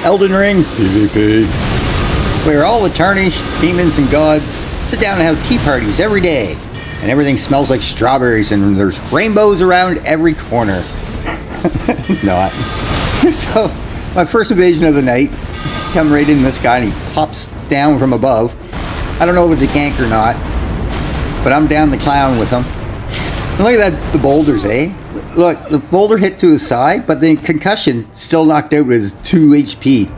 Elden Ring Pvp, where all the tarnished demons and gods sit down and have tea parties every day, and everything smells like strawberries, and there's rainbows around every corner. Not. So, my first invasion of the night, come right in this guy, and he pops down from above. I don't know if it's a gank or not, but I'm down the clown with him. And look at that, the boulders, eh? Look, the boulder hit to his side, but the concussion still knocked out his 2 HP.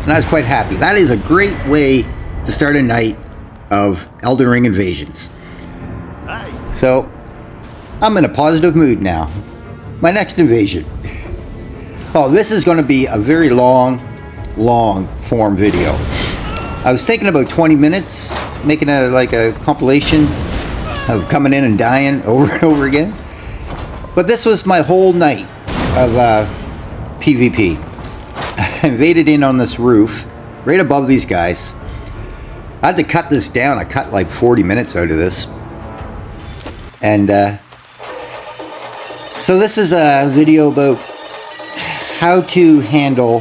And I was quite happy. That is a great way to start a night of Elden Ring invasions. So, I'm in a positive mood now. My next invasion. Oh, this is going to be a very long form video. I was thinking about 20 minutes, making a compilation of coming in and dying over and over again. But this was my whole night of PvP. I invaded in on this roof, right above these guys. I had to cut this down. I cut like 40 minutes out of this. And so this is a video about how to handle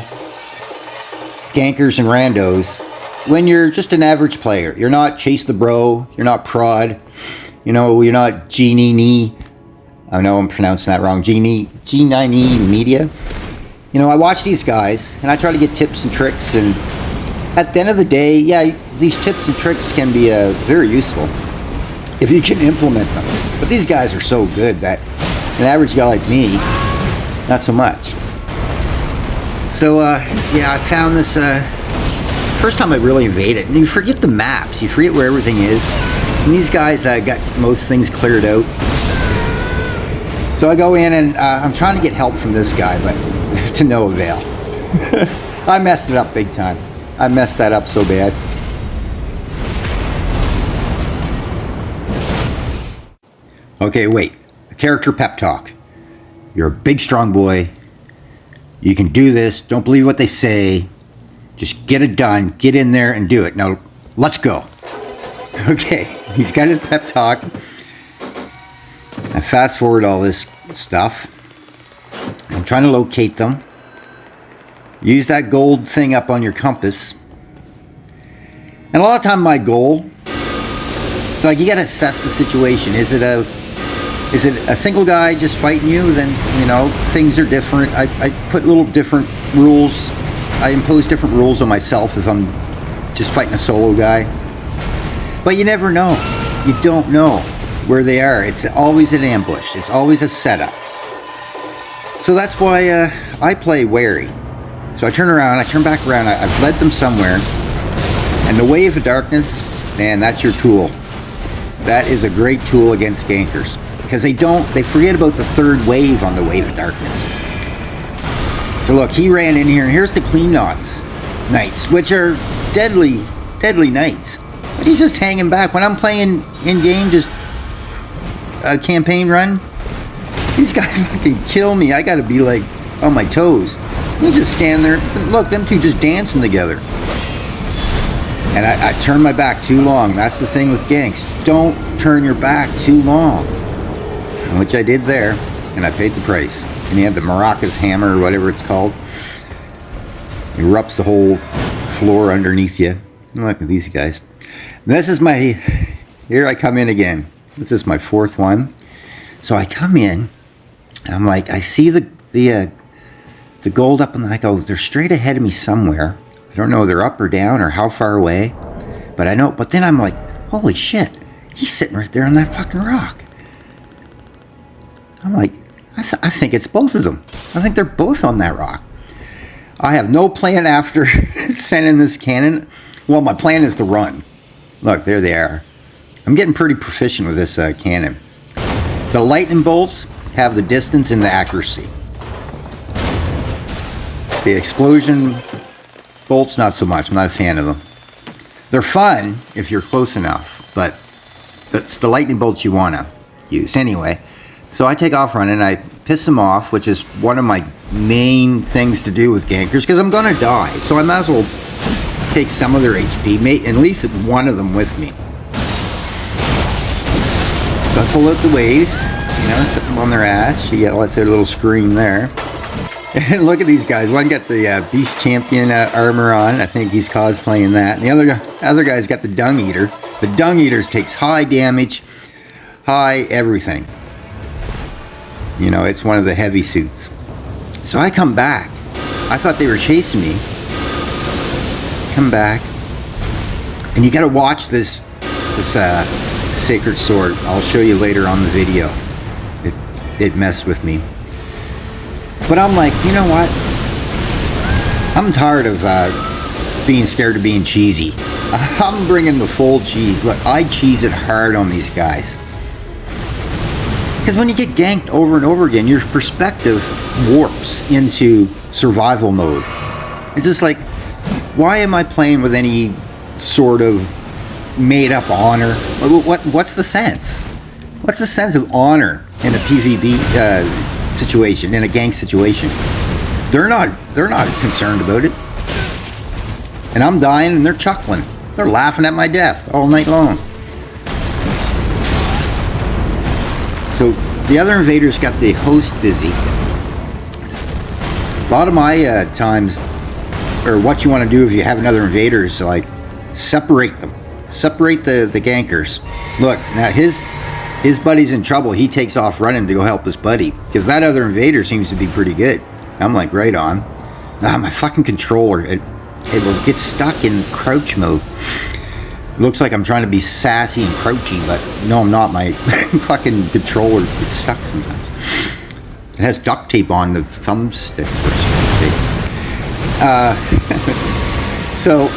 gankers and randos when you're just an average player. You're not Chase the Bro, you're not Prod, you know, you're not Genie. I know I'm pronouncing that wrong. G9E Media. You know, I watch these guys and I try to get tips and tricks, and at the end of the day, yeah, these tips and tricks can be very useful if you can implement them. But these guys are so good that an average guy like me, not so much. So, yeah, I found this first time I really invaded. And you forget the maps. You forget where everything is. And these guys got most things cleared out. So I go in and I'm trying to get help from this guy, but to no avail. I messed it up big time. I messed that up so bad. Okay, wait. A character pep talk. You're a big, strong boy. You can do this. Don't believe what they say. Just get it done. Get in there and do it. Now, let's go. Okay, he's got his pep talk. I fast forward all this stuff. I'm trying to locate them. Use that gold thing up on your compass. And a lot of time my goal, like, you gotta assess the situation. Is it a single guy just fighting you? Then, you know, things are different. I put little different rules. I impose different rules on myself if I'm just fighting a solo guy. But you never know. You don't know where they are. It's always an ambush. It's always a setup. So that's why I play wary. So I turn around, I turn back around, I've led them somewhere. And the Wave of Darkness, man, that's your tool. That is a great tool against gankers. Because they forget about the third wave on the Wave of Darkness. So look, he ran in here, and here's the Clean Knots knights, which are deadly knights. But he's just hanging back. When I'm playing in-game, just a campaign run, these guys fucking kill me. I gotta be like on my toes. He's just standing there. Look, them two just dancing together. And I turn my back too long. That's the thing with ganks. Don't turn your back too long. Which I did there, and I paid the price. And he had the Maracas hammer, or whatever it's called. He erupts the whole floor underneath you. Look at these guys. This is my... Here I come in again. This is my fourth one. So I come in, and I'm like, I see the gold up, and I go, they're straight ahead of me somewhere. I don't know if they're up or down or how far away. But I know, but then I'm like, holy shit. He's sitting right there on that fucking rock. I'm like, I think it's both of them. I think they're both on that rock. I have no plan after sending this cannon. Well, my plan is to run. Look, there they are. I'm getting pretty proficient with this cannon. The lightning bolts have the distance and the accuracy. The explosion bolts, not so much. I'm not a fan of them. They're fun if you're close enough, but it's the lightning bolts you want to use. Anyway, so I take off running. I piss them off, which is one of my main things to do with gankers, because I'm going to die. So I might as well take some of their HP, at least one of them with me. So I pull out the waves, you know, set them on their ass. She lets out a little scream there. And look at these guys. One got the Beast Champion armor on. I think he's cosplaying that. And the other guy's got the Dung Eater. The Dung Eaters takes high damage, high everything. You know, it's one of the heavy suits. So I come back. I thought they were chasing me. Come back. And you got to watch this sacred sword. I'll show you later on the video. It messed with me. But I'm like, you know what? I'm tired of being scared of being cheesy. I'm bringing the full cheese. Look, I cheese it hard on these guys. Because when you get ganked over and over again, your perspective warps into survival mode. It's just like, why am I playing with any sort of made-up honor? What's the sense? What's the sense of honor in a PvP situation, in a gank situation? They're not concerned about it. And I'm dying and they're chuckling. They're laughing at my death all night long. So the other invaders got the host busy. A lot of my times, or what you want to do if you have another invader is like separate them. Separate the gankers. Look, now his buddy's in trouble. He takes off running to go help his buddy. Because that other invader seems to be pretty good. I'm like, right on. My fucking controller, it gets stuck in crouch mode. Looks like I'm trying to be sassy and crouchy, but no, I'm not. My fucking controller gets stuck sometimes. It has duct tape on the thumbsticks for some sakes. So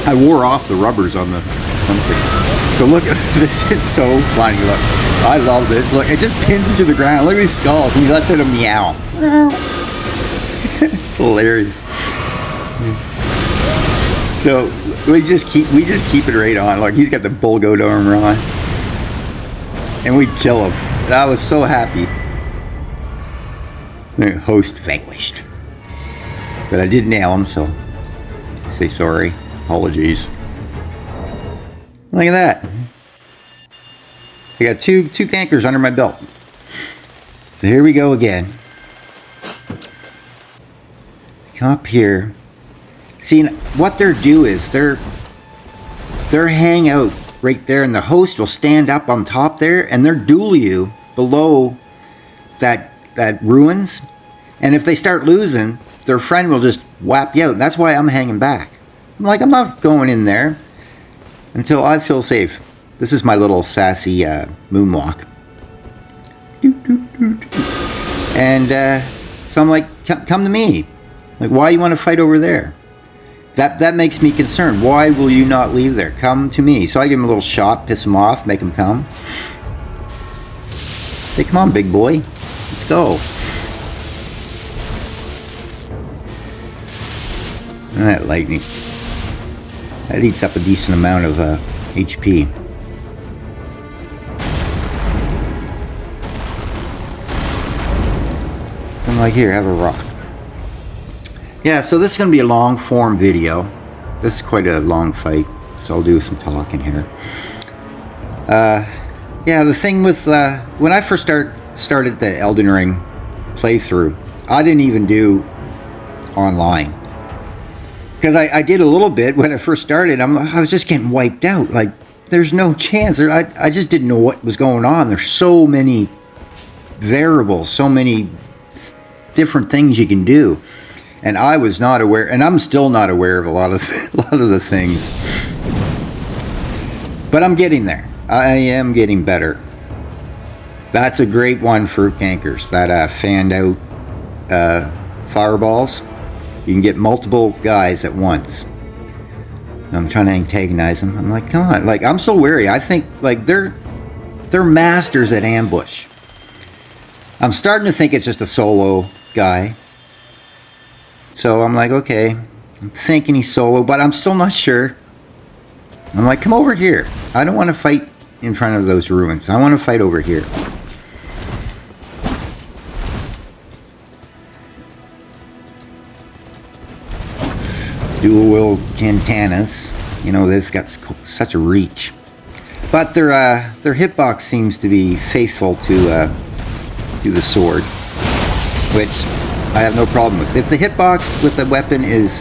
I wore off the rubbers on the thumbsticks. So look, this is so funny. Look, I love this. Look, it just pins him to the ground. Look at these skulls, and he lets out a meow. It's hilarious. So we just keep it right on. Like, he's got the bull goat armor on, and we kill him. And I was so happy. Host vanquished, but I did nail him. So I say sorry, apologies. Look at that. I got two gankers under my belt. So here we go again. Come up here. See, what they're do is they're hang out right there, and the host will stand up on top there, and they're duel you below that ruins. And if they start losing, their friend will just whap you out. That's why I'm hanging back. I'm like, I'm not going in there until I feel safe. This is my little sassy moonwalk. And so I'm like, come to me. Like, why you want to fight over there? That makes me concerned. Why will you not leave there? Come to me. So I give him a little shot, piss him off, make him come. Say, come on, big boy. Let's go. And that lightning. That eats up a decent amount of HP. I'm like, here, have a rock. Yeah, so this is going to be a long form video. This is quite a long fight, so I'll do some talking here. Yeah, the thing with when I first started the Elden Ring playthrough, I didn't even do online. Because I did a little bit when I first started. I was just getting wiped out. Like, there's no chance. I just didn't know what was going on. There's so many variables, so many different things you can do. And I was not aware, and I'm still not aware of a lot of the things. But I'm getting there. I am getting better. That's a great one for gankers. That fanned out fireballs. You can get multiple guys at once. I'm trying to antagonize them. I'm like, come on. Like, I'm so wary. I think, like, they're masters at ambush. I'm starting to think it's just a solo guy. So I'm like, okay, I'm thinking he's solo, but I'm still not sure. I'm like, come over here. I don't want to fight in front of those ruins. I want to fight over here. Dual wield Cantanas. You know, they've got such a reach. But their hitbox seems to be faithful to the sword, which I have no problem with. If the hitbox with the weapon is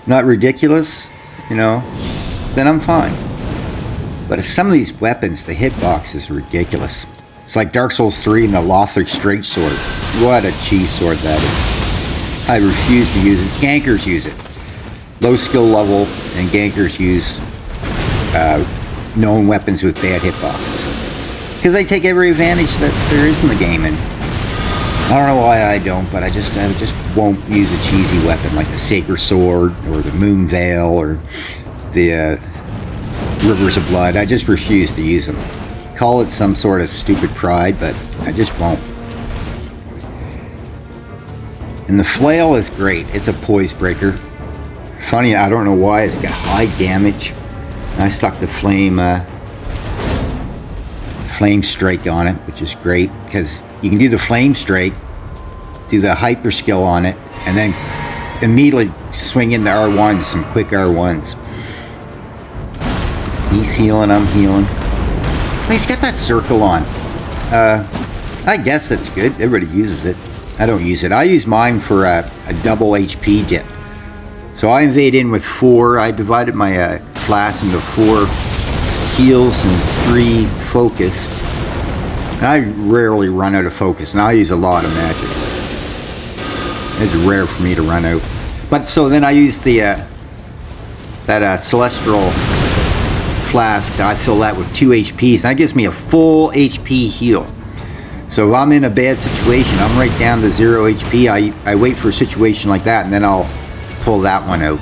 not ridiculous, you know, then I'm fine. But if some of these weapons, the hitbox is ridiculous. It's like Dark Souls 3 and the Lothric Straight Sword. What a cheese sword that is. I refuse to use it. Gankers use it. Low skill level, and Gankers use known weapons with bad hitboxes. Because they take every advantage that there is in the game, and I don't know why I don't, but I just won't use a cheesy weapon like the Sacred Sword or the Moon Veil or the Rivers of Blood. I just refuse to use them. Call it some sort of stupid pride, but I just won't. And the flail is great. It's a poise breaker. Funny, I don't know why, it's got high damage. I stuck the flame strike on it, which is great, because you can do the flame strike, do the hyper skill on it, and then immediately swing into R1s, some quick R1s. He's healing, I'm healing. He's got that circle on. I guess that's good. Everybody uses it. I don't use it. I use mine for a double HP dip. So I invade in with 4. I divided my class into 4 heals and 3 focus. And I rarely run out of focus, and I use a lot of magic. It's rare for me to run out. But so then I use the that celestial flask. I fill that with 2 HPs, and that gives me a full HP heal. So if I'm in a bad situation, I'm right down to 0 HP. I wait for a situation like that, and then I'll pull that one out.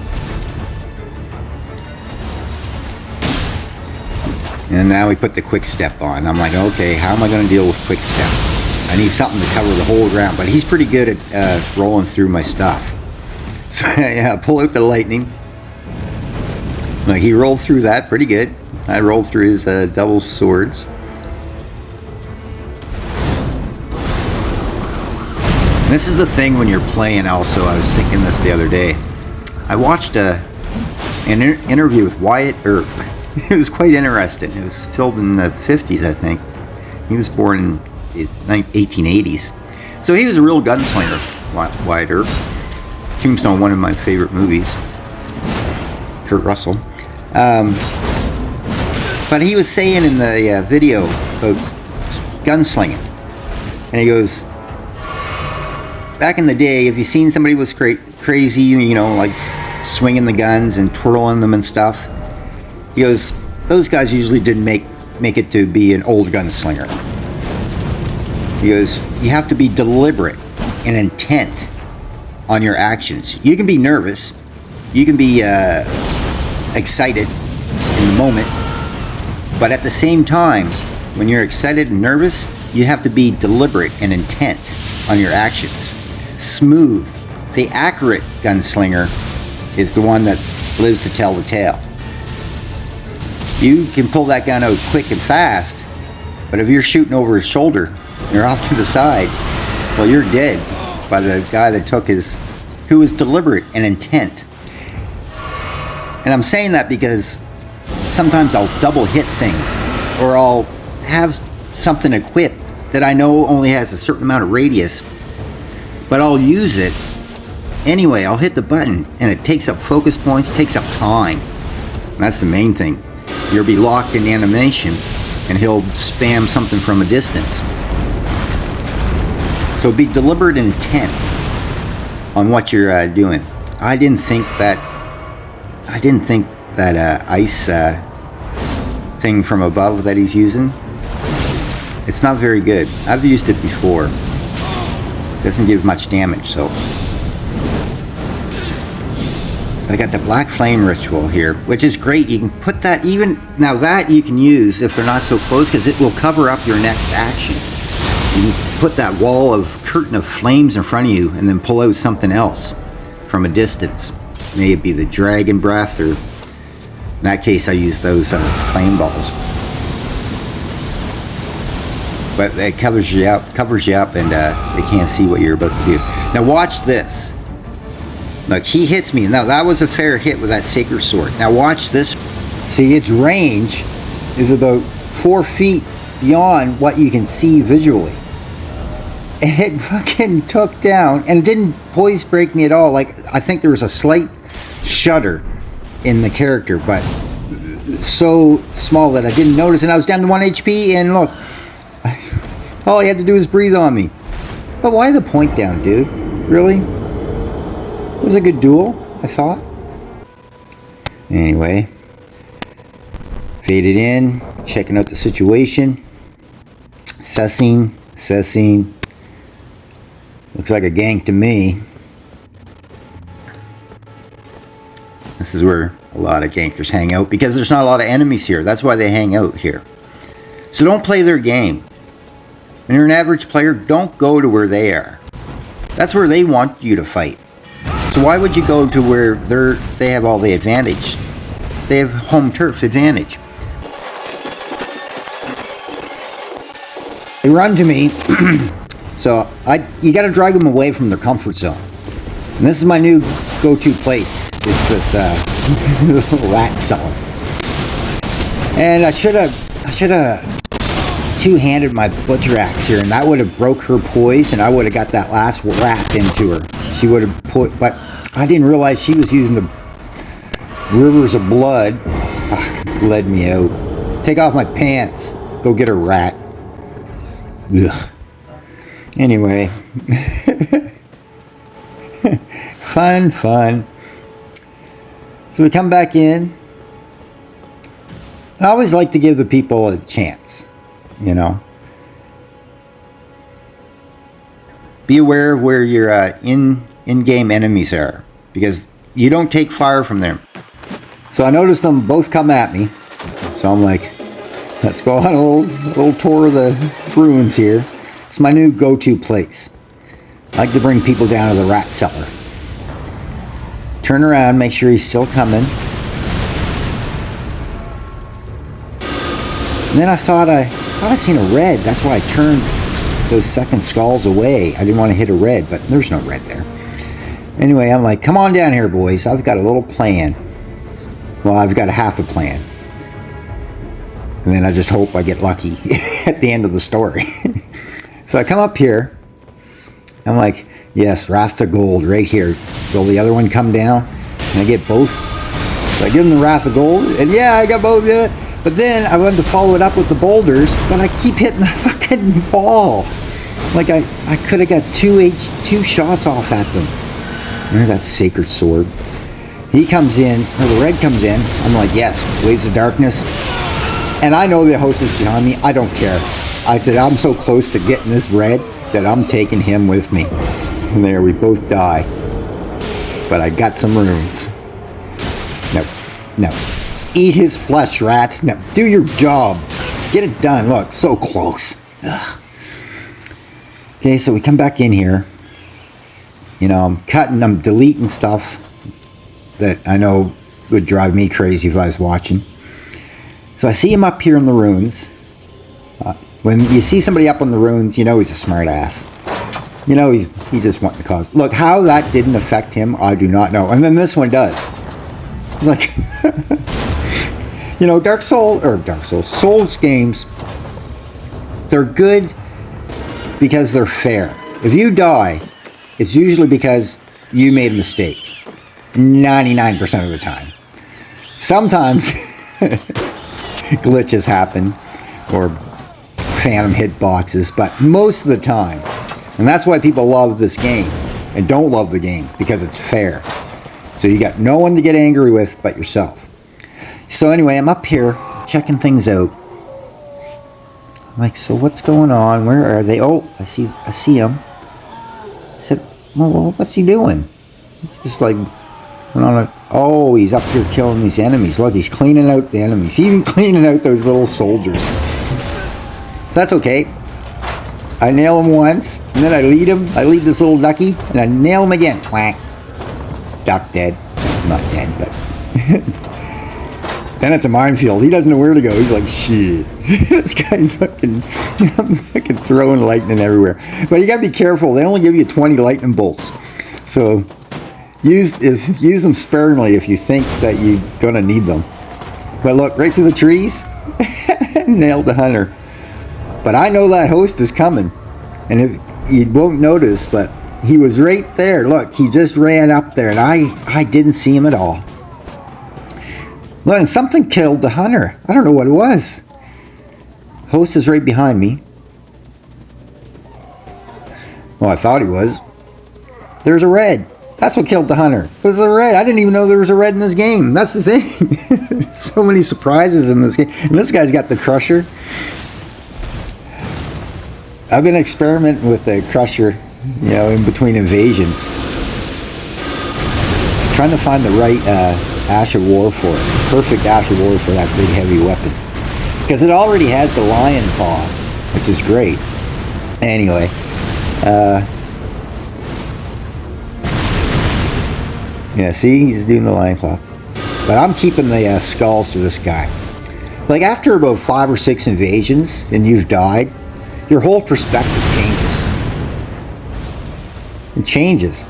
And now we put the quick step on. I'm like, okay, how am I going to deal with quick step? I need something to cover the whole ground. But he's pretty good at rolling through my stuff. So yeah, pull out the lightning. Like, he rolled through that pretty good. I rolled through his double swords. And this is the thing when you're playing also. I was thinking this the other day. I watched an interview with Wyatt Earp. It was quite interesting. It was filmed in the 50s, I think. He was born in the 1880s. So he was a real gunslinger, Wyatt Earp. Tombstone, one of my favorite movies. Kurt Russell. But he was saying in the video about gunslinging. And he goes, back in the day, if you seen somebody was crazy, you know, like swinging the guns and twirling them and stuff, he goes, those guys usually didn't make it to be an old gunslinger. He goes, you have to be deliberate and intent on your actions. You can be nervous, you can be excited in the moment, but at the same time, when you're excited and nervous, you have to be deliberate and intent on your actions. Smooth. The accurate gunslinger is the one that lives to tell the tale. You can pull that gun out quick and fast, but if you're shooting over his shoulder, you're off to the side, well, you're dead by the guy that who was deliberate and intent. And I'm saying that because sometimes I'll double hit things, or I'll have something equipped that I know only has a certain amount of radius, but I'll use it anyway. I'll hit the button, and it takes up focus points, takes up time. And that's the main thing. You'll be locked in animation, and he'll spam something from a distance. So be deliberate and intent on what you're doing. I didn't think that ice thing from above that he's using, it's not very good. I've used it before. It doesn't give much damage, so I got the Black Flame Ritual here, which is great. You can put that now that you can use if they're not so close, because it will cover up your next action. You can put that wall of curtain of flames in front of you and then pull out something else from a distance. May it be the dragon breath, or in that case I use those flame balls. But it covers you up, and they can't see what you're about to do. Now watch this. Look, he hits me. Now that was a fair hit with that sacred sword. Now watch this. See, its range is about 4 feet beyond what you can see visually. And it fucking took down, and it didn't poise break me at all. Like, I think there was a slight shudder in the character, but so small that I didn't notice, and I was down to 1 HP, and look, all he had to do was breathe on me. But why the point down, dude? Really? It was a good duel, I thought. Anyway, faded in, checking out the situation, assessing. Looks like a gank to me. This is where a lot of gankers hang out, because there's not a lot of enemies here. That's why they hang out here. So don't play their game. When you're an average player, don't go to where they are. That's where they want you to fight. So why would you go to where they have all the advantage? They have home turf advantage. They run to me, so you got to drag them away from their comfort zone. And this is my new go-to place. It's this rat cellar. And I should have two-handed my butcher axe here, and that would have broke her poise, and I would have got that last rat into her. She would have but I didn't realize she was using the rivers of blood. Fuck, bled me out. Take off my pants. Go get a rat. Ugh. Anyway. Fun. So we come back in. And I always like to give the people a chance, you know. Be aware of where your in-game enemies are, because you don't take fire from them. So I noticed them both come at me. So I'm like, let's go on a little tour of the ruins here. It's my new go-to place. I like to bring people down to the rat cellar. Turn around, make sure he's still coming. And then I thought I'd seen a red. That's why I turned those second skulls away. I didn't want to hit a red, but there's no red there. Anyway, I'm like, come on down here, boys. I've got a little plan. Well, I've got a half a plan. And then I just hope I get lucky at the end of the story. So I come up here. I'm like, yes, Wrath to Gold right here. Will the other one come down? And I get both. So I give them the Wrath of Gold. And yeah, I got both. Yeah. But then I wanted to follow it up with the boulders, but I keep hitting the fucking ball. Like I could have got two shots off at them. There's that sacred sword. He comes in, or the red comes in. I'm like, yes, Waves of Darkness. And I know the host is behind me. I don't care. I said, I'm so close to getting this red that I'm taking him with me. And there, we both die. But I got some runes. No. Eat his flesh, rats. Now, do your job. Get it done. Look, so close. Ugh. Okay, so we come back in here. You know, I'm cutting, I'm deleting stuff that I know would drive me crazy if I was watching. So I see him up here in the ruins. When you see somebody up on the ruins, you know he's a smart ass. You know he just wanting the cause. Look, how that didn't affect him, I do not know. And then this one does. Like, you know, Souls games, they're good because they're fair. If you die, it's usually because you made a mistake. 99% of the time. Sometimes glitches happen or phantom hitboxes, but most of the time, and that's why people love this game and don't love the game, because it's fair. So you got no one to get angry with but yourself. So anyway, I'm up here checking things out. I'm like, so what's going on? Where are they? Oh, I see him. I said, well, what's he doing? He's just like, oh, he's up here killing these enemies. Look, he's cleaning out the enemies. He's even cleaning out those little soldiers. That's okay. I nail him once, and then I lead him. I lead this little ducky, and I nail him again. Whack. Duck dead. Not dead, but... Then it's a minefield. He doesn't know where to go. He's like, shit. This guy's fucking throwing lightning everywhere. But you gotta be careful. They only give you 20 lightning bolts. So use them sparingly if you think that you're gonna need them. But look, right through the trees. Nailed the hunter. But I know that host is coming. And you won't notice, but he was right there. Look, he just ran up there, and I didn't see him at all. Look, and something killed the hunter. I don't know what it was. Host is right behind me. Well, I thought he was. There's a red. That's what killed the hunter. It was the red. I didn't even know there was a red in this game. That's the thing. So many surprises in this game. And this guy's got the crusher. I've been experimenting with the crusher, you know, in between invasions. Trying to find the right Ash of War for it. Perfect Ash of War for that big heavy weapon. Because it already has the lion paw, which is great. Anyway. Yeah, see, he's doing the lion claw. But I'm keeping the skulls to this guy. Like, after about 5 or 6 invasions and you've died, your whole perspective changes. It changes.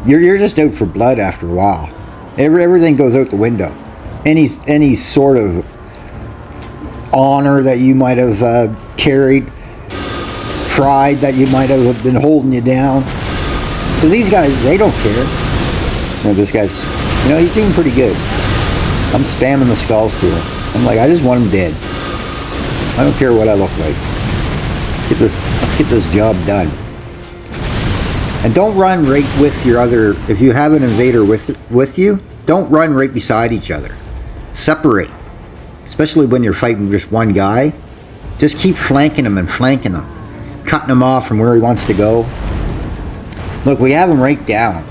You're just out for blood after a while. Everything goes out the window. Any sort of honor that you might have carried, pride that you might have been holding you down. Because these guys, they don't care. You know, this guy's, you know, he's doing pretty good. I'm spamming the skulls to him. I'm like, I just want him dead. I don't care what I look like. Let's get this job done. And don't run right with your other, if you have an invader with you, don't run right beside each other. Separate. Especially when you're fighting just one guy. Just keep flanking him and flanking him. Cutting him off from where he wants to go. Look, we have him right down.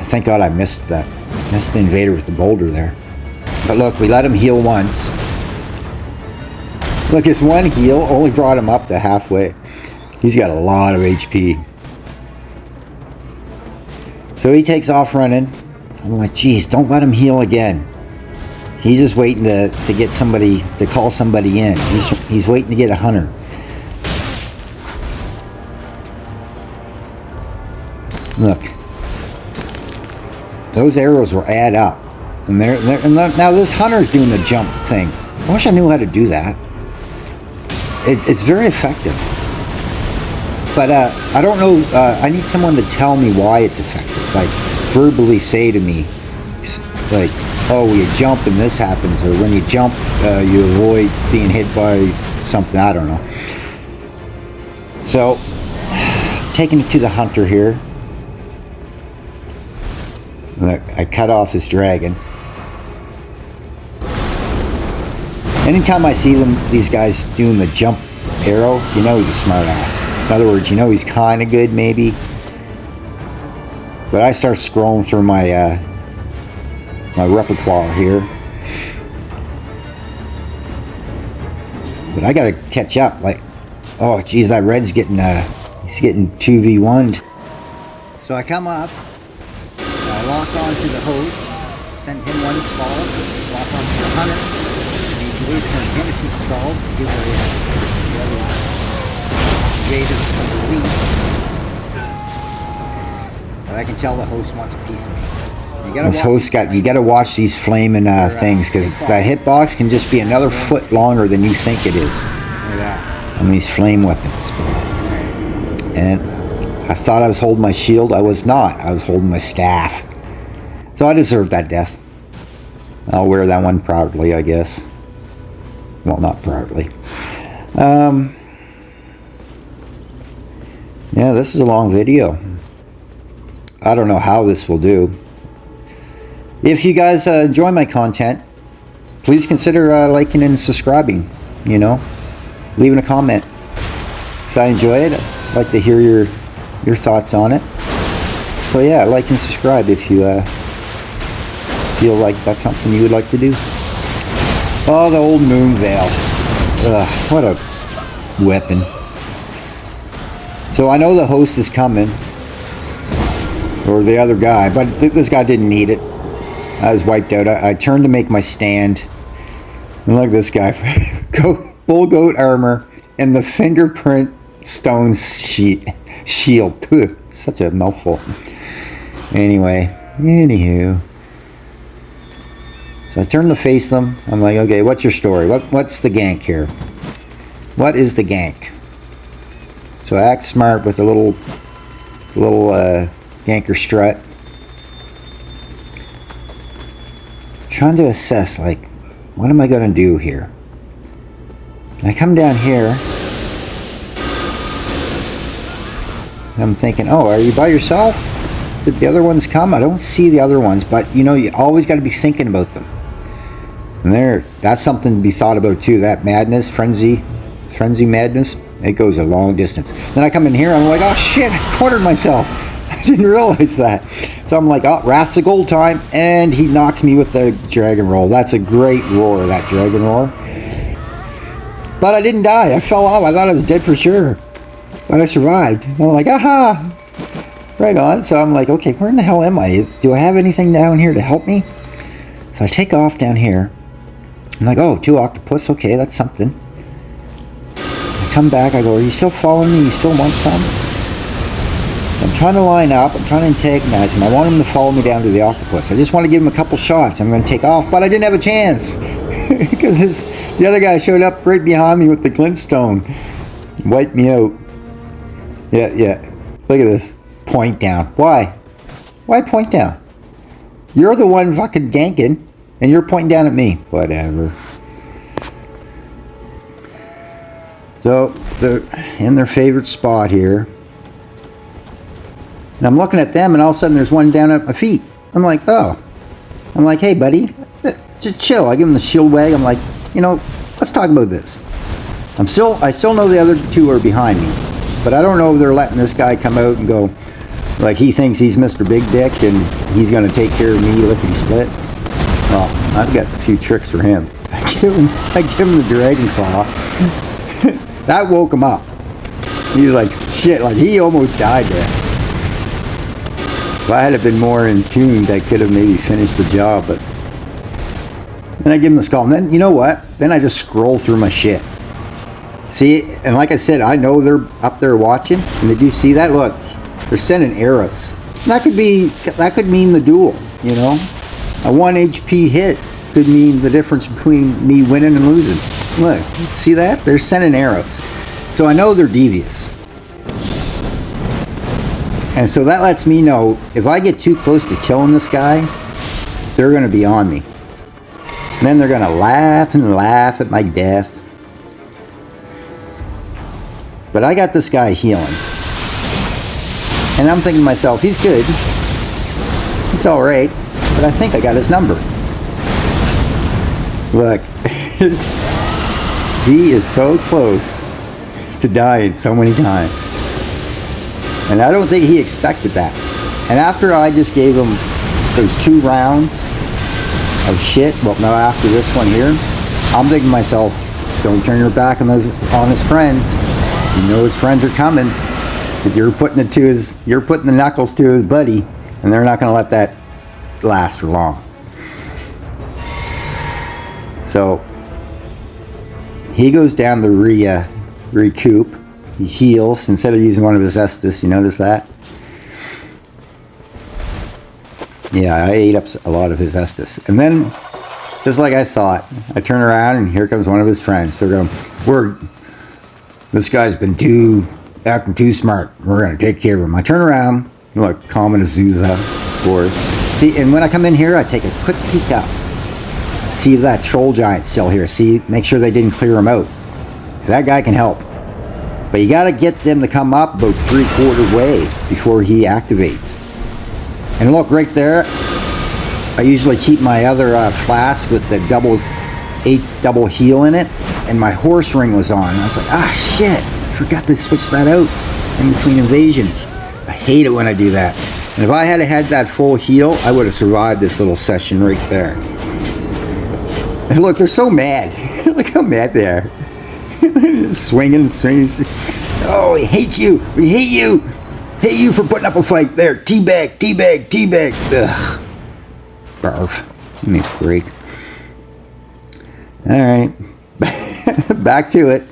Thank God I missed that. Missed the invader with the boulder there. But look, we let him heal once. Look, his one heal only brought him up to halfway. He's got a lot of HP. So he takes off running. I'm like, geez, don't let him heal again. He's just waiting to get somebody, to call somebody in. He's waiting to get a hunter. Look, those arrows will add up, and now this hunter's doing the jump thing. I wish I knew how to do that. It's very effective, but I don't know. I need someone to tell me why it's effective. Like, verbally say to me, like, oh, you jump and this happens, or when you jump, you avoid being hit by something. I don't know. So, taking it to the hunter here. I cut off his dragon. Anytime I see these guys doing the jump arrow, you know he's a smart ass. In other words, you know he's kind of good, maybe. But I start scrolling through my my repertoire here. But I gotta catch up. Like, oh geez, that red's getting he's getting 2v1'd. So I come up. I lock onto the host, send him one skull, lock onto the hunter, and he waits for him to see skulls to give the other invaders some relief. But I can tell the host wants a piece of me. This host you gotta watch these flaming things, because that hitbox can just be another foot longer than you think it is. On these flame weapons. And I thought I was holding my shield. I was not. I was holding my staff. So I deserved that death. I'll wear that one proudly, I guess. Well, not proudly. Yeah, this is a long video. I don't know how this will do. If you guys enjoy my content, please consider liking and subscribing. You know, leaving a comment. If I enjoy it, I'd like to hear your thoughts on it. So yeah, like and subscribe if you feel like that's something you would like to do. Oh, the old moon veil. Ugh, what a weapon. So I know the host is coming, or the other guy, but this guy didn't need it. I was wiped out. I turned to make my stand, and look at this guy. Bull goat armor and the fingerprint stone shield. Such a mouthful. Anywho. So I turn to face them. I'm like, okay, what's your story? What's the gank here? What is the gank? So I act smart with a little ganker strut. Trying to assess, like, what am I going to do here? And I come down here. And I'm thinking, oh, are you by yourself? Did the other ones come? I don't see the other ones, but you know, you always got to be thinking about them. And that's something to be thought about too. That madness, frenzy madness, it goes a long distance. Then I come in here, I'm like, oh shit, I cornered myself. I didn't realize that. So I'm like, oh, Wrath's the gold time, and he knocks me with the dragon roll. That's a great roar, that dragon roar. But I didn't die. I fell off. I thought I was dead for sure. But I survived. I'm like, aha! Right on. So I'm like, okay, where in the hell am I? Do I have anything down here to help me? So I take off down here. I'm like, oh, 2 octopus. Okay, that's something. I come back. I go, are you still following me? You still want some? So I'm trying to line up. I'm trying to antagonize him. I want him to follow me down to the octopus. I just want to give him a couple shots. I'm going to take off, but I didn't have a chance. Because the other guy showed up right behind me with the glintstone. Wiped me out. Yeah. Look at this. Point down. Why? Why point down? You're the one fucking ganking, and you're pointing down at me. Whatever. So, they're in their favorite spot here. And I'm looking at them, and all of a sudden there's one down at my feet. I'm like, oh. I'm like, hey, buddy. Just chill. I give him the shield wag. I'm like, you know, let's talk about this. I still know the other 2 are behind me. But I don't know if they're letting this guy come out and go, like he thinks he's Mr. Big Dick and he's going to take care of me lickety-split. Well, I've got a few tricks for him. I give him the Dragon Claw. That woke him up. He's like, shit, like he almost died there. If I had been more in tune, I could have maybe finished the job, but then I give him the skull. And then, you know what? Then I just scroll through my shit. See, and like I said, I know they're up there watching. And did you see that? Look, they're sending arrows. That could mean the duel, you know? A 1 HP hit could mean the difference between me winning and losing. Look, see that? They're sending arrows. So I know they're devious. And so that lets me know if I get too close to killing this guy, they're going to be on me. And then they're going to laugh and laugh at my death. But I got this guy healing. And I'm thinking to myself, he's good. He's alright. But I think I got his number. Look. He is so close to dying so many times. And I don't think he expected that. And after I just gave him those 2 rounds of shit, well, no, after this one here, I'm thinking to myself, don't turn your back on his friends. You know his friends are coming, because you're putting the knuckles to his buddy, and they're not going to let that last for long. So he goes down the recoup. He heals instead of using one of his Estus. You notice that? Yeah, I ate up a lot of his Estus, and then just like I thought, I turn around and here comes one of his friends. They're going, this guy's been acting too smart. We're going to take care of him. I turn around, look, calm and Azusa, of course. See, and when I come in here, I take a quick peek up. See if that troll giant's still here. See, make sure they didn't clear him out. So that guy can help. But you got to get them to come up about 3/4 way before he activates. And look, right there, I usually keep my other flask with the double heal in it. And my horse ring was on. I was like, ah, shit. I forgot to switch that out in between invasions. I hate it when I do that. And if I had had that full heal, I would have survived this little session right there. And look, they're so mad. Look how mad they are. Just swinging. Oh, we hate you. We hate you. Hate you for putting up a fight. There, teabag. Ugh. Barf. Give me a break. All right. Back to it.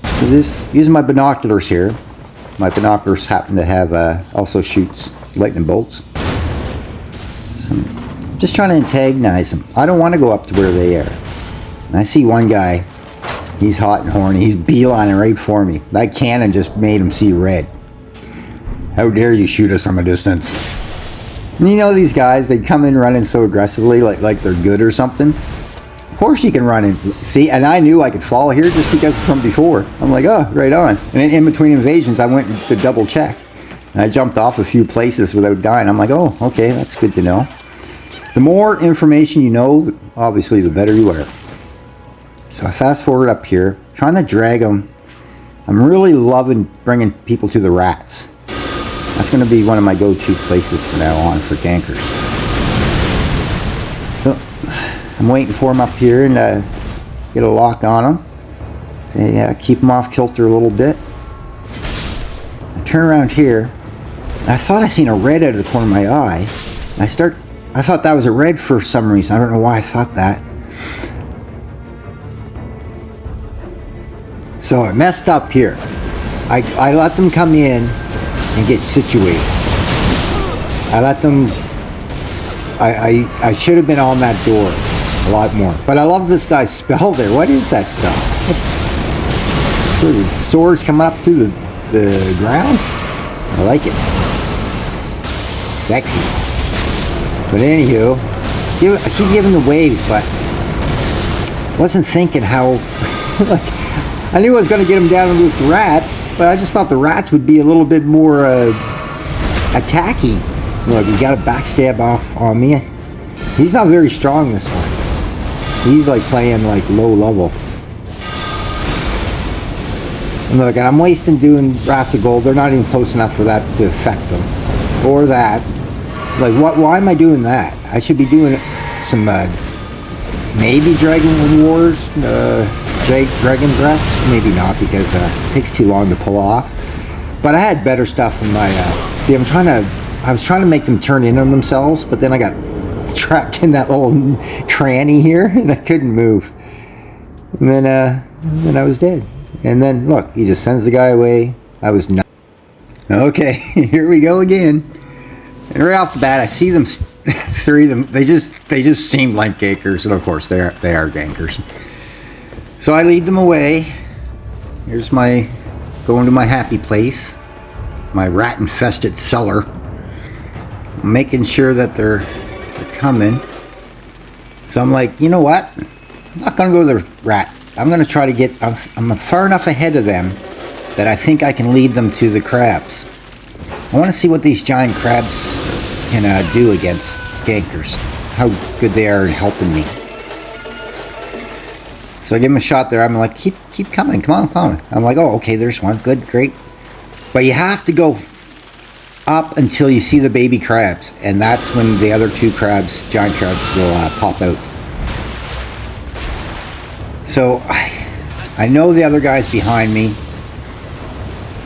So this, using my binoculars here. My binoculars happen to have also shoots lightning bolts. So, just trying to antagonize them. I don't want to go up to where they are. And I see one guy, he's hot and horny, he's beelining right for me. That cannon just made him see red. How dare you shoot us from a distance? And you know these guys, they come in running so aggressively, like they're good or something. Of course you can run in. See, and I knew I could fall here just because from before. I'm like, oh, right on. And in between invasions, I went to double check. And I jumped off a few places without dying. I'm like, oh, okay, that's good to know. The more information you know, obviously, the better you are. So I fast forward up here, trying to drag them. I'm really loving bringing people to the rats. That's going to be one of my go-to places from now on for gankers. So I'm waiting for them up here and get a lock on them. So yeah, keep them off kilter a little bit. I turn around here. And I thought I seen a red out of the corner of my eye. And I thought that was a red for some reason. I don't know why I thought that. So I messed up here. I let them come in and get situated. I let them... I should have been on that door a lot more. But I love this guy's spell there. What is that spell? So the swords coming up through the ground? I like it. Sexy. But anywho, I keep giving the waves, but wasn't thinking how... like, I knew I was going to get him down with the rats, but I just thought the rats would be a little bit more attacking. Look, he got a backstab off on me. He's not very strong this one. He's like playing like low level. And look, and I'm wasting doing Brass of Gold. They're not even close enough for that to affect them. Or that. Like, why am I doing that? I should be doing some maybe Dragon Wars, Dragon Breaths, maybe not, because it takes too long to pull off. But I had better stuff in my see, I was trying to make them turn in on themselves, but then I got trapped in that little cranny here and I couldn't move. And then I was dead. And then look, he just sends the guy away. I was not. Okay, here we go again. And right off the bat, I see them, three of them. They just seem like gankers, and of course they are gankers. So I lead them away. Here's my going to my happy place, my rat-infested cellar. I'm making sure that they're coming. So I'm like, you know what? I'm not gonna go to the rat. I'm gonna try to get. I'm far enough ahead of them that I think I can lead them to the crabs. I want to see what these giant crabs can do against gankers. How good they are in helping me. So I give him a shot there. I'm like, keep coming. Come on. I'm like, oh, okay, there's one. Good, great. But you have to go up until you see the baby crabs. And that's when the other two crabs, giant crabs, will pop out. So I know the other guy's behind me.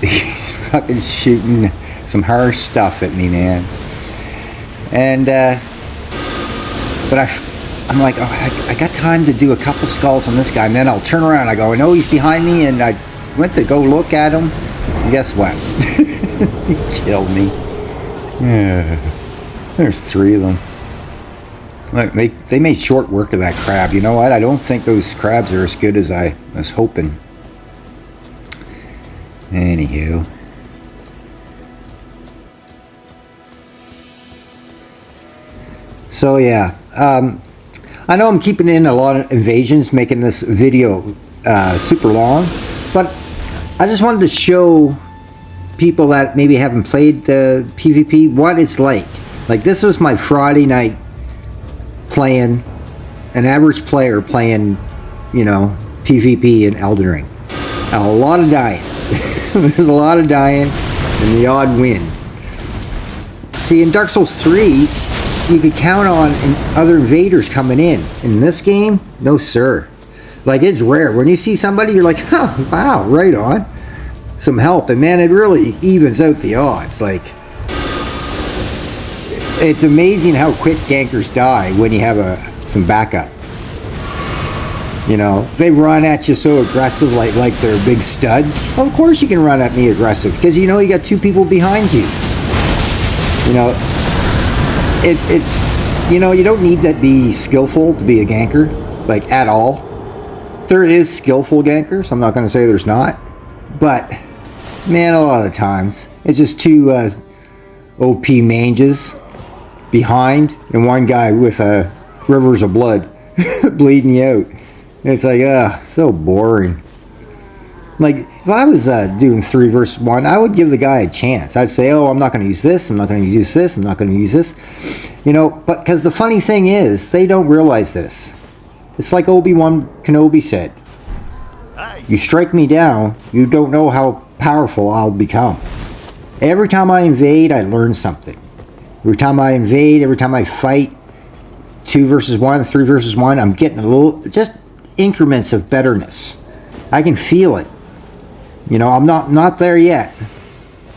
He's fucking shooting some harsh stuff at me, man. And but I'm like, oh, I got time to do a couple skulls on this guy, and then I'll turn around. I go, I know he's behind me, and I went to go look at him, and guess what? He killed me. Yeah. There's three of them. Look, they made short work of that crab. You know what? I don't think those crabs are as good as I was hoping. Anywho. So yeah, I know I'm keeping in a lot of invasions, making this video super long, but I just wanted to show people that maybe haven't played the PvP what it's like. Like, this was my Friday night playing, an average player playing, you know, PvP in Elden Ring. A lot of dying. There's a lot of dying and the odd win. See, in Dark Souls 3, you could count on other invaders coming in. In this game, no sir. Like, it's rare. When you see somebody, you're like, oh, wow, right on. Some help. And man, it really evens out the odds. Like, it's amazing how quick gankers die when you have some backup. You know, they run at you so aggressive, like they're big studs. Of course you can run at me aggressive, because you know you got two people behind you. You know, it's, you know, you don't need to be skillful to be a ganker, like, at all. There is skillful gankers, I'm not going to say there's not, but, man, a lot of the times, it's just two OP manges behind, and one guy with rivers of blood bleeding you out. And it's like, so boring. Like, if I was doing 3 versus 1, I would give the guy a chance. I'd say, oh, I'm not going to use this, I'm not going to use this, I'm not going to use this. You know, but because the funny thing is, they don't realize this. It's like Obi-Wan Kenobi said. You strike me down, you don't know how powerful I'll become. Every time I invade, I learn something. Every time I invade, every time I fight, 2 versus 1, 3 versus 1, I'm getting a little, just increments of betterness. I can feel it. You know, I'm not there yet,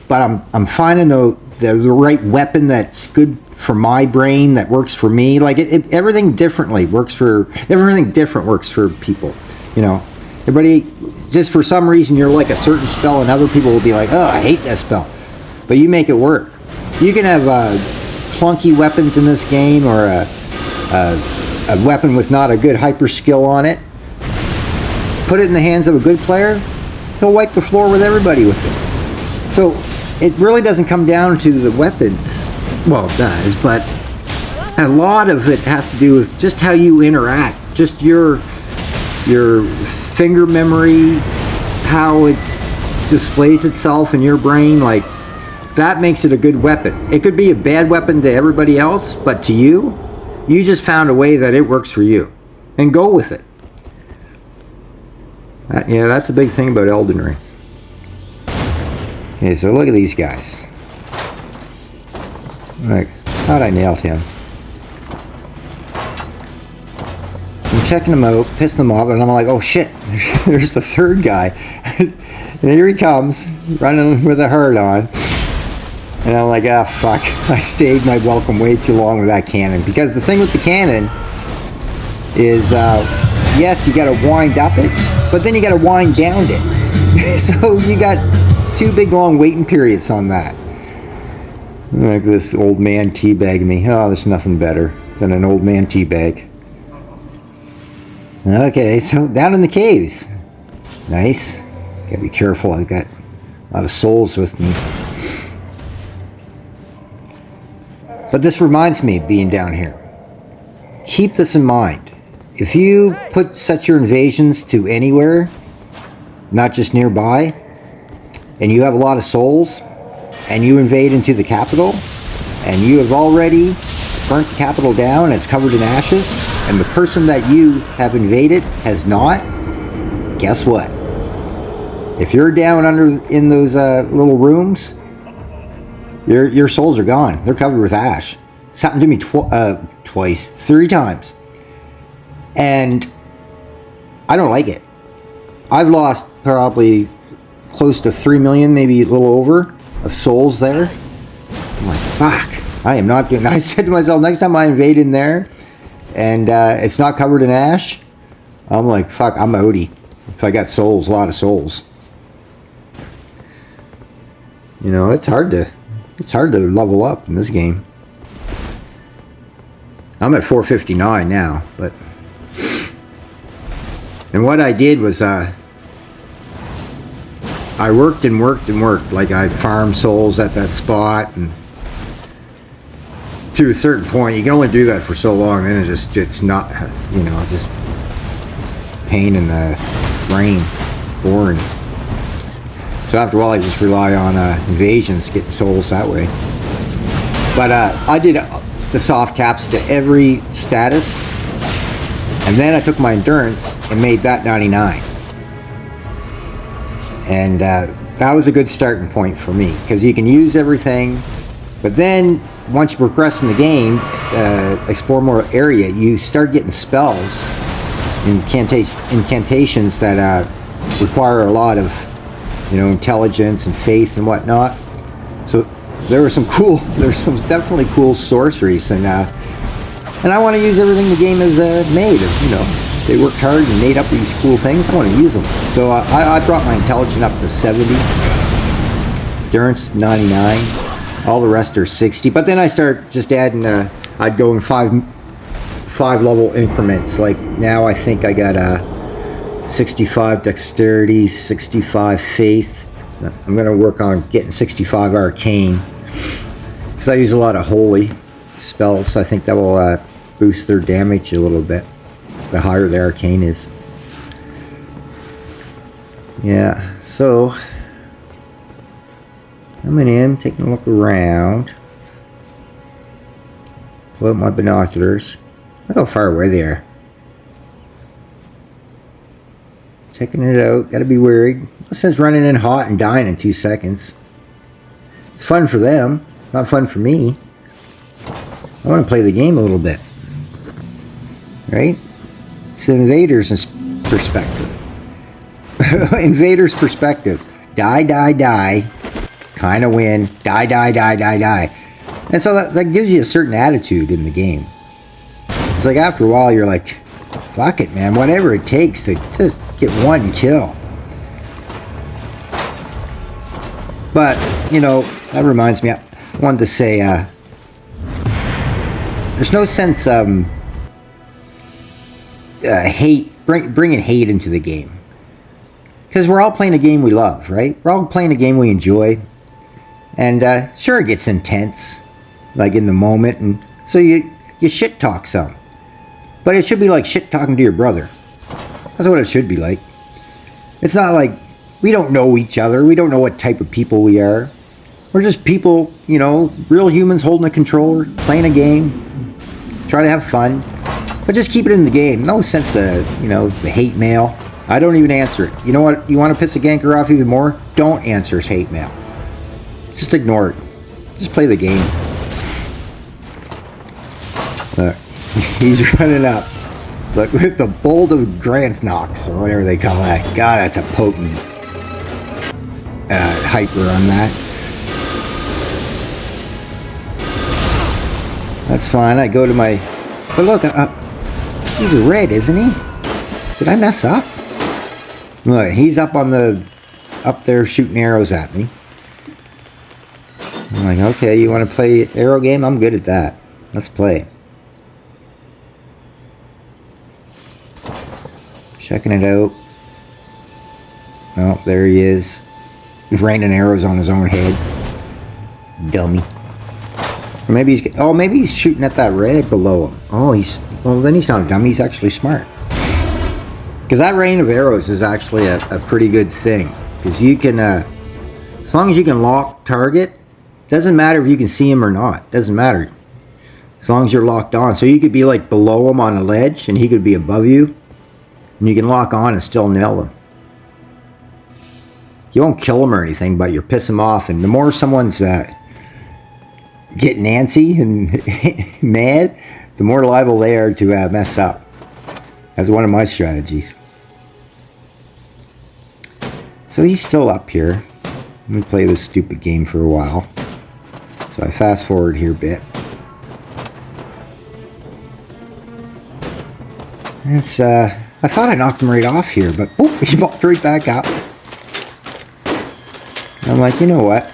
but I'm finding the right weapon that's good for my brain, that works for me. Like everything differently works for everything different works for people. You know, everybody, just for some reason you're like a certain spell, and other people will be like, oh, I hate that spell, but you make it work. You can have clunky weapons in this game, or a weapon with not a good hyper skill on it. Put it in the hands of a good player, he'll wipe the floor with everybody with it. So it really doesn't come down to the weapons. Well, it does, but a lot of it has to do with just how you interact, just your finger memory, how it displays itself in your brain. Like, that makes it a good weapon. It could be a bad weapon to everybody else, but to you, you just found a way that it works for you, and go with it. Yeah, that's the big thing about Elden Ring. Okay, so look at these guys. Like, thought I nailed him. I'm checking them out, pissing them off, and I'm like, oh shit, there's the third guy. And here he comes, running with a herd on. And I'm like, ah, fuck. I stayed my welcome way too long with that cannon. Because the thing with the cannon is, yes, you gotta wind up it, but then you gotta wind down it. So you got 2 big long waiting periods on that. Like this old man teabagging me. Oh, there's nothing better than an old man teabag. Okay, so down in the caves. Nice. Gotta be careful, I've got a lot of souls with me. But this reminds me of being down here. Keep this in mind. If you set your invasions to anywhere, not just nearby, and you have a lot of souls, and you invade into the capital, and you have already burnt the capital down, and it's covered in ashes, and the person that you have invaded has not, guess what? If you're down in those little rooms, your souls are gone. They're covered with ash. It's happened to me twice, 3 times. And I don't like it. I've lost probably close to 3 million, maybe a little over, of souls there. I'm like, fuck, I am not doing that. I said to myself, next time I invade in there and it's not covered in ash, I'm like, fuck, I'm outie. If I got souls, a lot of souls. You know, it's hard to level up in this game. I'm at 459 now, but... And what I did was, I worked and worked and worked. Like, I farmed souls at that spot, and to a certain point, you can only do that for so long, then it's not, you know, just pain in the brain, boring. So after a while, I just rely on invasions, getting souls that way. But I did the soft caps to every status, and then I took my endurance and made that 99. And that was a good starting point for me, because you can use everything, but then once you progress in the game, explore more area, you start getting spells, incantations that require a lot of, you know, intelligence and faith and whatnot. So there's some definitely cool sorceries, and I want to use everything the game has made. You know, they worked hard and made up these cool things. I want to use them. So I brought my intelligence up to 70, endurance 99, All the rest are 60. But then I start just adding, I'd go in five level increments. Like now I think I got a 65 dexterity, 65 faith. I'm going to work on getting 65 arcane. Because I use a lot of holy spells. I think that will boost their damage a little bit. The higher the arcane is. Yeah, so coming in, taking a look around. Pull out my binoculars. Look how far away they are. Checking it out. Gotta be worried. It says running in hot and dying in 2 seconds. It's fun for them, not fun for me. I want to play the game a little bit. Right? It's the invader's perspective. Invader's perspective. Die, die, die. Kind of win. Die, die, die, die, die. And so that gives you a certain attitude in the game. It's like after a while you're like, fuck it, man. Whatever it takes to just get one kill. But, you know, that reminds me, I wanted to say, there's no sense bringing hate into the game. Because we're all playing a game we love, right? We're all playing a game we enjoy. And sure, it gets intense, like in the moment. And so you shit talk some. But it should be like shit talking to your brother. That's what it should be like. It's not like we don't know each other. We don't know what type of people we are. We're just people, you know, real humans holding a controller, playing a game, try to have fun. But just keep it in the game. No sense of, you know, the hate mail. I don't even answer it. You know what? You want to piss a ganker off even more? Don't answer his hate mail. Just ignore it. Just play the game. Look, he's running up. Look, with the bolt of Grant's knocks, or whatever they call that. God, that's a potent hyper on that. That's fine. I go to my... But look, he's red, isn't he? Did I mess up? Look, he's up there shooting arrows at me. I'm like, okay, you want to play arrow game? I'm good at that. Let's play. Checking it out. Oh, there he is. He's raining arrows on his own head. Dummy. Or maybe he's shooting at that red below him. Oh, then he's not a dummy. He's actually smart. Because that rain of arrows is actually a pretty good thing. Because you can, as long as you can lock target, doesn't matter if you can see him or not. Doesn't matter. As long as you're locked on. So you could be like below him on a ledge and he could be above you. And you can lock on and still nail him. You won't kill him or anything, but you'll piss him off. And the more someone's getting antsy and mad, the more liable they are to mess up. That's one of my strategies. So he's still up here. Let me play this stupid game for a while. So I fast forward here a bit. It's I thought I knocked him right off here, but boop, he popped right back up. And I'm like, you know what?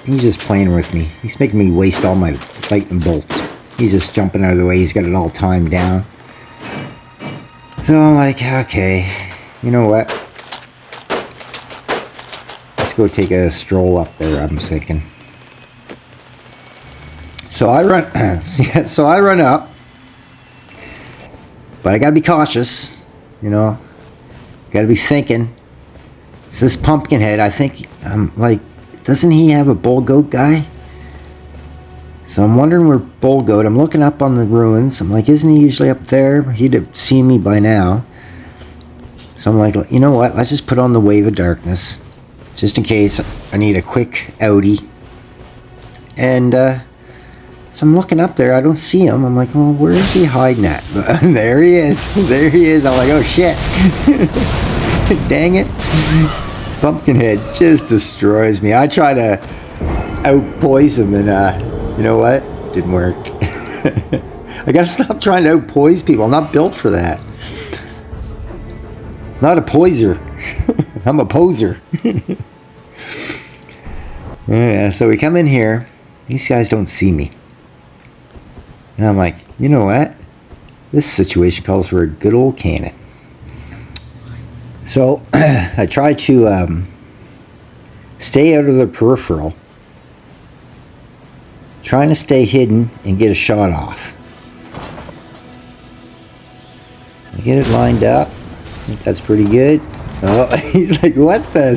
He's just playing with me. He's making me waste all my lightning bolts. He's just jumping out of the way. He's got it all timed down. So I'm like, okay, you know what? Let's go take a stroll up there, I'm thinking. So I run up. But I gotta be cautious, you know. Gotta be thinking. It's this Pumpkinhead. I think, like, doesn't he have a bull goat guy? So I'm wondering where bull goat. I'm looking up on the ruins. I'm like, isn't he usually up there? He'd have seen me by now. So I'm like, you know what? Let's just put on the Wave of Darkness, just in case I need a quick outie. And so I'm looking up there. I don't see him. I'm like, well, where is he hiding at? There he is. There he is. I'm like, oh, shit. Dang it. Pumpkinhead just destroys me. I try to outpoise him, and you know what? Didn't work. I gotta stop trying to outpoise people. I'm not built for that. Not a poiser. I'm a poser. Yeah, so we come in here. These guys don't see me. And I'm like, you know what? This situation calls for a good old cannon. So I try to stay out of the peripheral, trying to stay hidden and get a shot off. I get it lined up. I think that's pretty good. Oh, he's like, what the,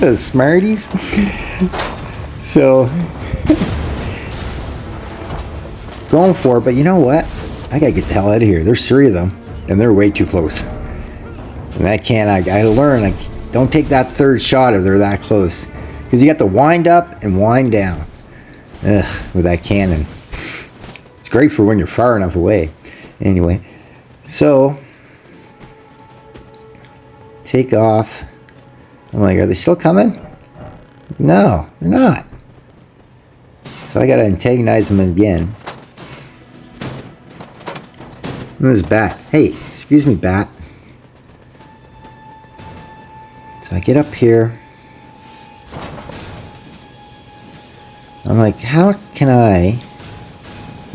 the Smarties? So, going for it, but you know what? I gotta get the hell out of here. There's 3 of them, and they're way too close. And I can't, I gotta learn, don't take that 3rd shot if they're that close. Because you got to wind up and wind down. Ugh, with that cannon. It's great for when you're far enough away. Anyway, so, take off. I'm like, are they still coming? No, they're not. So I gotta antagonize them again. And this bat. Hey, excuse me, bat. So I get up here. I'm like, how can I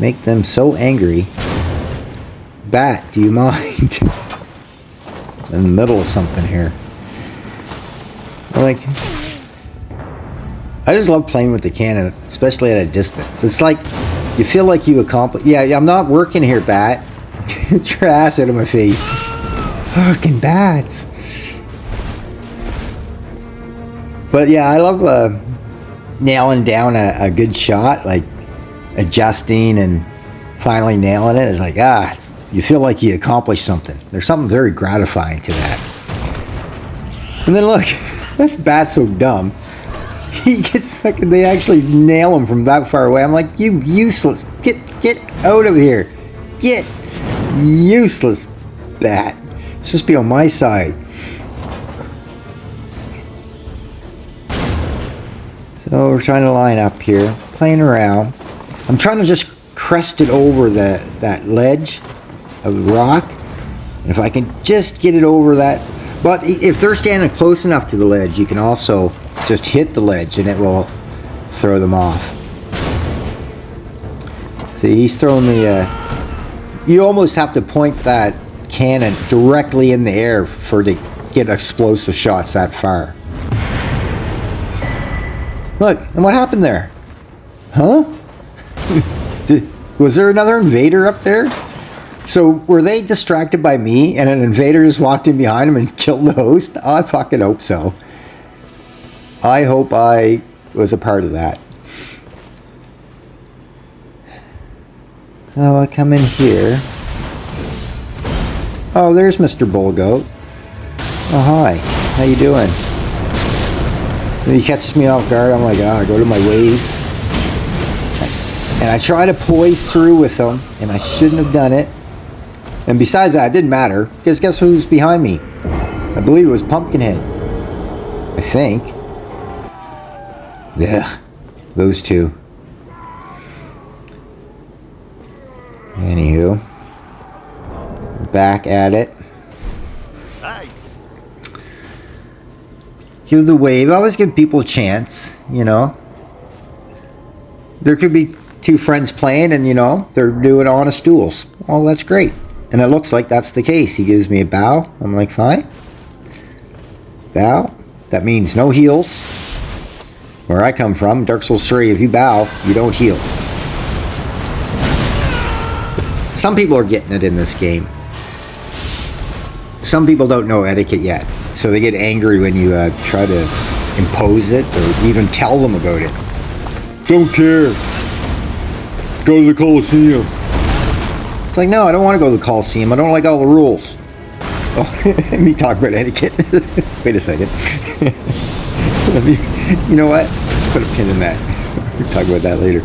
make them so angry? Bat, do you mind? In the middle of something here. I'm like, I just love playing with the cannon, especially at a distance. It's like, you feel like you accomplish. Yeah, I'm not working here, bat. Get your ass out of my face. Fucking bats. But yeah, I love nailing down a good shot, like adjusting and finally nailing it. It's like, you feel like you accomplished something. There's something very gratifying to that. And then look, this bat's so dumb. He gets fucking, they actually nail him from that far away. I'm like, you useless. Get out of here. Get useless bat. It's just be on my side. So we're trying to line up here, playing around. I'm trying to just crest it over that ledge of rock. And if I can just get it over that. But if they're standing close enough to the ledge, you can also just hit the ledge and it will throw them off. See, he's throwing the... you almost have to point that cannon directly in the air to get explosive shots that far. Look, and what happened there? Huh? Was there another invader up there? So were they distracted by me and an invader just walked in behind him and killed the host? I fucking hope so. I hope I was a part of that. Oh, I come in here. Oh, there's Mr. Bullgoat. Oh, hi. How you doing? And he catches me off guard. I'm like, I go to my ways. And I try to poise through with him, and I shouldn't have done it. And besides that, it didn't matter, because guess who's behind me? I believe it was Pumpkinhead. I think. Yeah, those two. Anywho, back at it. Give the wave. Always give people a chance, you know. There could be 2 friends playing and, you know, they're doing honest duels. Oh, that's great. And it looks like that's the case. He gives me a bow. I'm like, fine. Bow. That means no heals. Where I come from, Dark Souls 3, if you bow, you don't heal. Some people are getting it in this game. Some people don't know etiquette yet. So they get angry when you try to impose it or even tell them about it. Don't care. Go to the Coliseum. It's like, no, I don't want to go to the Coliseum. I don't like all the rules. Oh, let me talk about etiquette. Wait a second. You know what? Let's put a pin in that. We'll talk about that later.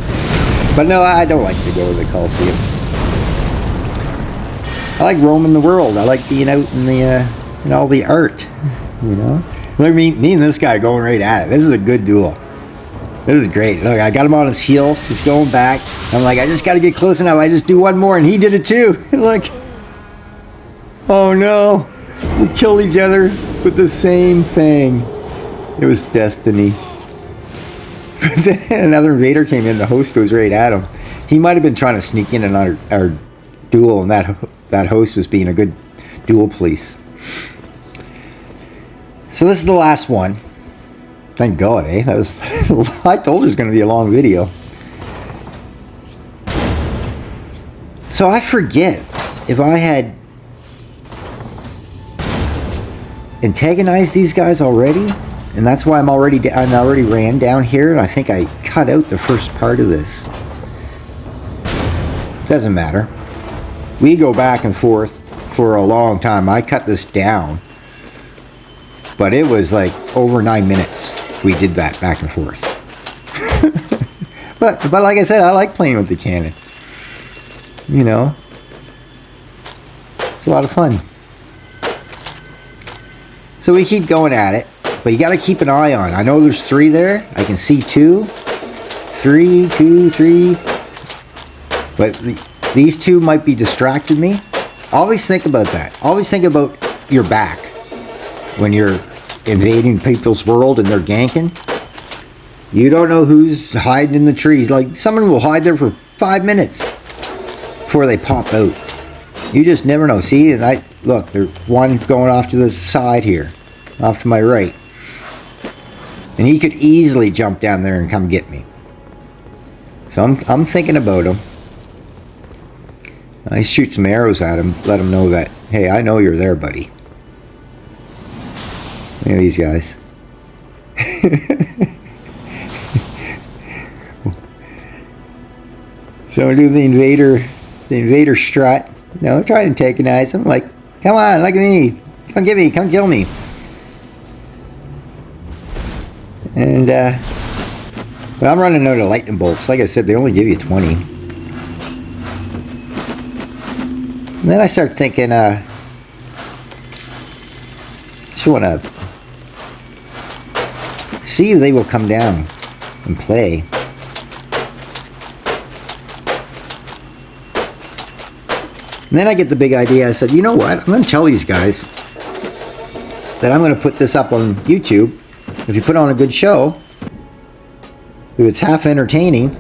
But no, I don't like to go to the Coliseum. I like roaming the world. I like being out in the in all the art, you know. Look, me and this guy going right at it. This is a good duel. This is great. Look, I got him on his heels. He's going back. I'm like, I just got to get close enough. I just do one more, and he did it too. Look. Oh no, we killed each other with the same thing. It was destiny. But then another invader came in, the host goes right at him. He might have been trying to sneak in on our duel, and that host was being a good duel police. So this is the last one. Thank God, eh? That was I told you it was going to be a long video. So I forget if I had antagonized these guys already, and that's why I already ran down here, and I think I cut out the first part of this. Doesn't matter. We go back and forth for a long time. I cut this down, but it was like over 9 minutes we did that back and forth. but like I said, I like playing with the cannon. You know, it's a lot of fun. So we keep going at it, but you got to keep an eye on. I know there's 3 there. I can see 2, 3, 2, 3. But these 2 might be distracting me. Always think about that. Always think about your back when you're invading people's world and they're ganking. You don't know who's hiding in the trees. Like, someone will hide there for 5 minutes before they pop out. You just never know. See, and look, there's one going off to the side here, off to my right. And he could easily jump down there and come get me. So I'm thinking about him. I shoot some arrows at him, let him know that, hey, I know you're there, buddy. Look at these guys. So I do the invader strut. You know, try to antagonize him. Like, come on, look at me. Come get me, come kill me. And, but I'm running out of lightning bolts. Like I said, they only give you 20. And then I start thinking, just want to see if they will come down and play. And then I get the big idea. I said, you know what? I'm going to tell these guys that I'm going to put this up on YouTube. If you put on a good show, if it's half entertaining,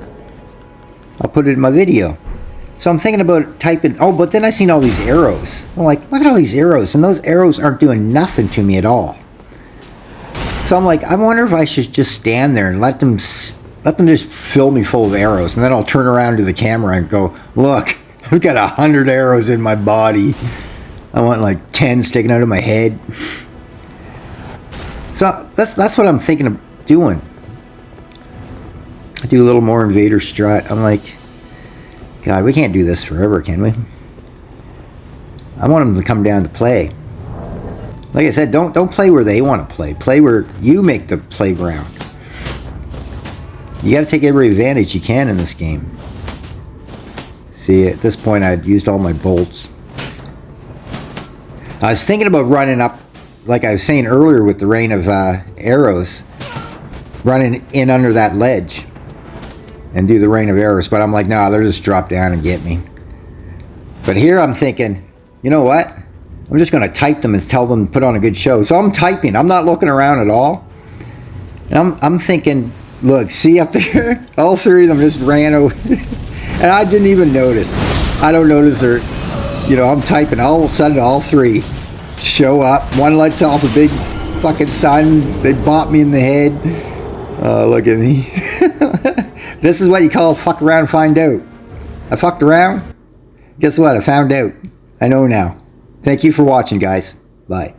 I'll put it in my video. So I'm thinking about typing, oh, but then I seen all these arrows. I'm like, look at all these arrows. And those arrows aren't doing nothing to me at all. So I'm like, I wonder if I should just stand there and let them just fill me full of arrows. And then I'll turn around to the camera and go, look, I've got 100 arrows in my body. I want like 10 sticking out of my head. So that's what I'm thinking of doing. I do a little more invader strut. I'm like, God, we can't do this forever, can we? I want them to come down to play. Like I said, don't play where they want to play. Play where you make the playground. You got to take every advantage you can in this game. See, at this point, I'd used all my bolts. I was thinking about running up, like I was saying earlier with the rain of arrows, running in under that ledge and do the rain of arrows, but I'm like, no, they'll just drop down and get me. But here I'm thinking, you know what? I'm just going to type them and tell them to put on a good show. So I'm typing. I'm not looking around at all. And I'm thinking, look, see up there? All 3 of them just ran away. And I didn't even notice. I don't notice they're, you know, I'm typing. All of a sudden, all 3 show up. One lets off a big fucking sign. They bought me in the head. Oh, look at me. This is what you call fuck around, find out. I fucked around. Guess what? I found out. I know now. Thank you for watching, guys. Bye.